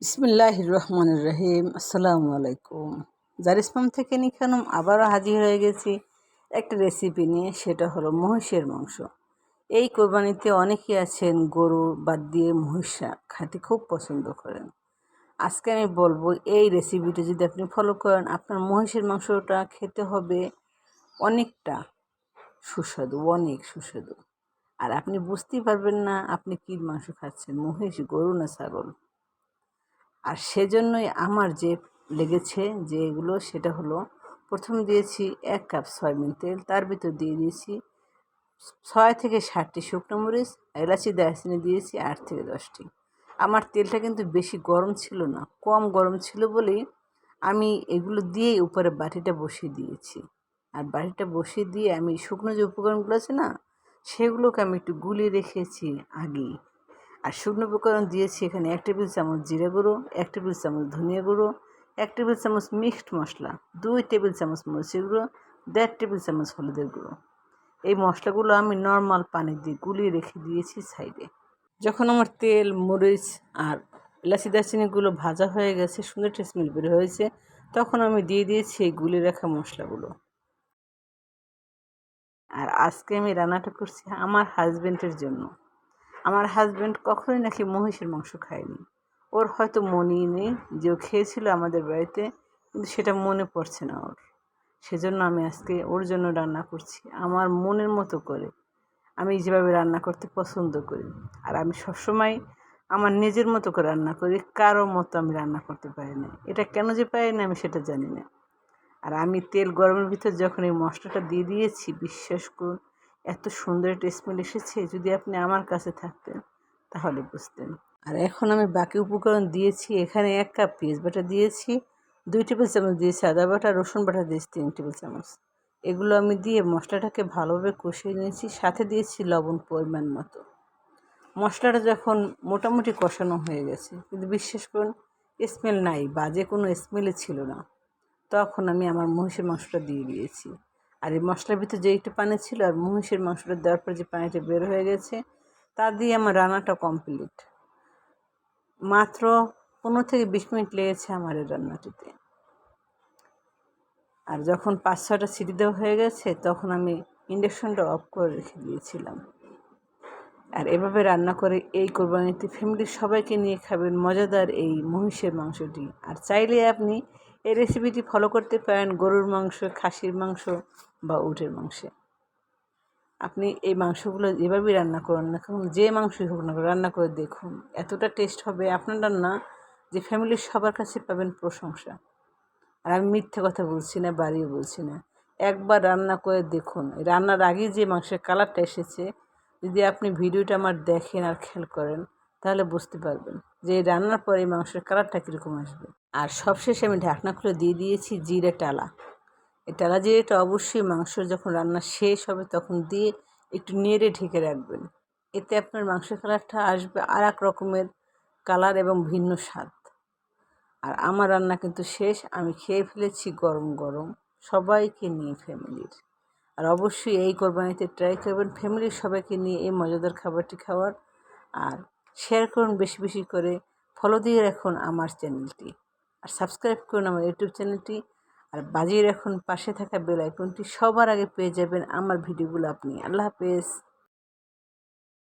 বিসমিল্লাহির রহমানির রহিম। আসসালামু আলাইকুম। জারিস ফার্ম থেকে নিখানুম আবারও হাজির হয়ে গেছি একটা রেসিপি নিয়ে, সেটা হলো মহিষের মাংস। এই কোরবানিতে অনেকেই আছেন গরু বাদ দিয়ে মহিষা খেতে খুব পছন্দ করেন। আজকে আমি বলবো এই রেসিপিটা যদি আপনি ফলো করেন, আপনার মহিষের মাংসটা খেতে হবে অনেকটা সুস্বাদু, অনেক সুস্বাদু। আর আপনি বুঝতেই পারবেন না আপনি কী মাংস খাচ্ছেন, মহিষ, গরু না ছাগল। আর সেজন্যই আমার যে লেগেছে যে এগুলো, সেটা হলো প্রথম দিয়েছি 1 কাপ সয়াবিন তেল, তার ভিতর দিয়ে দিয়েছি 6 থেকে 7টি শুকনো মরিচ, এলাচি, দারচিনি দিয়েছি 8 থেকে 10টি। আমার তেলটা কিন্তু বেশি গরম ছিল না, কম গরম ছিল বলেই আমি এগুলো দিয়েই উপরে বাটিটা বসিয়ে দিয়েছি। আর বাটিটা বসিয়ে দিয়ে আমি শুকনো যে উপকরণগুলো আছে না, সেগুলোকে আমি একটু গুলিয়ে রেখেছি আগেই। আর শুকনো উপকরণ দিয়েছি এখানে 1 টেবিল চামচ জিরে গুঁড়ো, 1 টেবিল চামচ ধনিয়া গুঁড়ো, 1 টেবিল চামচ মিক্সড মশলা, 2 টেবিল চামচ মরিচের গুঁড়ো, 1.5 টেবিল চামচ হলুদের গুঁড়ো। এই মশলাগুলো আমি নর্মাল পানি দিয়ে গুলিয়ে রেখে দিয়েছি সাইডে। যখন আমার তেল, মরিচ আর এলাচি দারচিনিগুলো ভাজা হয়ে গেছে, সুন্দর একটা স্মেল বের হয়েছে, তখন আমি দিয়ে দিয়েছি এই গুলিয়ে রাখা মশলাগুলো। আর আজকে আমি রান্নাটা করছি আমার হাজব্যান্ডের জন্য। আমার হাজব্যান্ড কখনোই নাকি মহিষের মাংস খায়নি। ওর হয়তো মনেই নেই যে ও খেয়েছিল আমাদের বাড়িতে, কিন্তু সেটা মনে পড়ছে না ওর। সেজন্য আমি আজকে ওর জন্য রান্না করছি আমার মনের মতো করে, আমি যেভাবে রান্না করতে পছন্দ করি। আর আমি সবসময় আমার নিজের মতো করে রান্না করি, কারো মতো আমি রান্না করতে পারি না। এটা কেন যে পারি না আমি সেটা জানি না। আর আমি তেল গরমের ভিতর যখন এই মশলাটা দিয়ে দিয়েছি, বিশ্বাস করুন এত সুন্দর একটা স্মেল এসেছে, যদি আপনি আমার কাছে থাকতেন তাহলে বুঝতেন। আর এখন আমি বাকি উপকরণ দিয়েছি, এখানে 1 কাপ পেঁয়াজ বাটা দিয়েছি, 2 টেবিল চামচ দিয়েছি আদা বাটা, রসুন বাটা দিয়েছি 3 টেবিল চামচ। এগুলো আমি দিয়ে মশলাটাকে ভালোভাবে কষিয়ে নিয়েছি, সাথে দিয়েছি লবণ পরিমাণ মতো। মশলাটা যখন মোটামুটি কষানো হয়ে গেছে, কিন্তু বিশ্বাস করুন স্মেল নাই, বাজে কোনো স্মেলই ছিল না, তখন আমি আমার মহিষের মাংসটা দিয়ে দিয়েছি। আর এই মশলার ভিতরে যে একটু পানি ছিল আর মহিষের মাংসটা দেওয়ার পর যে পানিটা বের হয়ে গেছে, তা দিয়ে আমার রান্নাটা কমপ্লিট। মাত্র 15 থেকে 20 মিনিট লেগেছে আমার এই রান্নাটিতে। আর যখন 5-6টা সিটি দেওয়া হয়ে গেছে, তখন আমি ইন্ডাকশনটা অফ করে রেখে দিয়েছিলাম। আর এভাবে রান্না করে এই কোরবানিতে ফ্যামিলির সবাইকে নিয়ে খাবেন মজাদার এই মহিষের মাংসটি। আর চাইলে আপনি এই রেসিপিটি ফলো করতে পারেন গরুর মাংস, খাসির মাংস বা উটের মাংসে। আপনি এই মাংসগুলো যেভাবেই রান্না করুন না কেন, যে মাংসই হোক না, রান্না করে দেখুন, এতটা টেস্ট হবে আপনার রান্না যে ফ্যামিলির সবার কাছে পাবেন প্রশংসা। আর আমি মিথ্যে কথা বলছি না, বাড়িয়ে বলছি না। একবার রান্না করে দেখুন, রান্নার আগে যে মাংসের কালারটা এসেছে, যদি আপনি ভিডিওটা আমার দেখেন আর খেয়াল করেন, তাহলে বুঝতে পারবেন যে এই রান্নার পরে এই মাংসের কালারটা কীরকম আসবে। আর সবশেষে আমি ঢাকনা খুলে দিয়ে দিয়েছি জিরে টালা। এই টালা জিরেটা অবশ্যই মাংস যখন রান্না শেষ হবে তখন দিয়ে একটু নেড়ে ঢেকে রাখবেন। এতে আপনার মাংসের কালারটা আসবে আর এক রকমের কালার এবং ভিন্ন স্বাদ। আর আমার রান্না কিন্তু শেষ, আমি খেয়ে ফেলেছি গরম গরম সবাইকে নিয়ে ফ্যামিলির। আর অবশ্যই এই কোরবানিতে ট্রাই করবেন ফ্যামিলির সবাইকে নিয়ে এই মজাদার খাবারটি খাওয়ার। আর শেয়ার করুন বেশি বেশি করে, ফলো দিয়ে রাখুন আমার চ্যানেলটি, আর সাবস্ক্রাইব করুন আমার ইউটিউব চ্যানেলটি, আর বাজিয়ে রাখুন পাশে থাকা বেল আইকনটি, সবার আগে পেয়ে যাবেন আমার ভিডিওগুলো আপনি। আল্লাহ হাফেজ।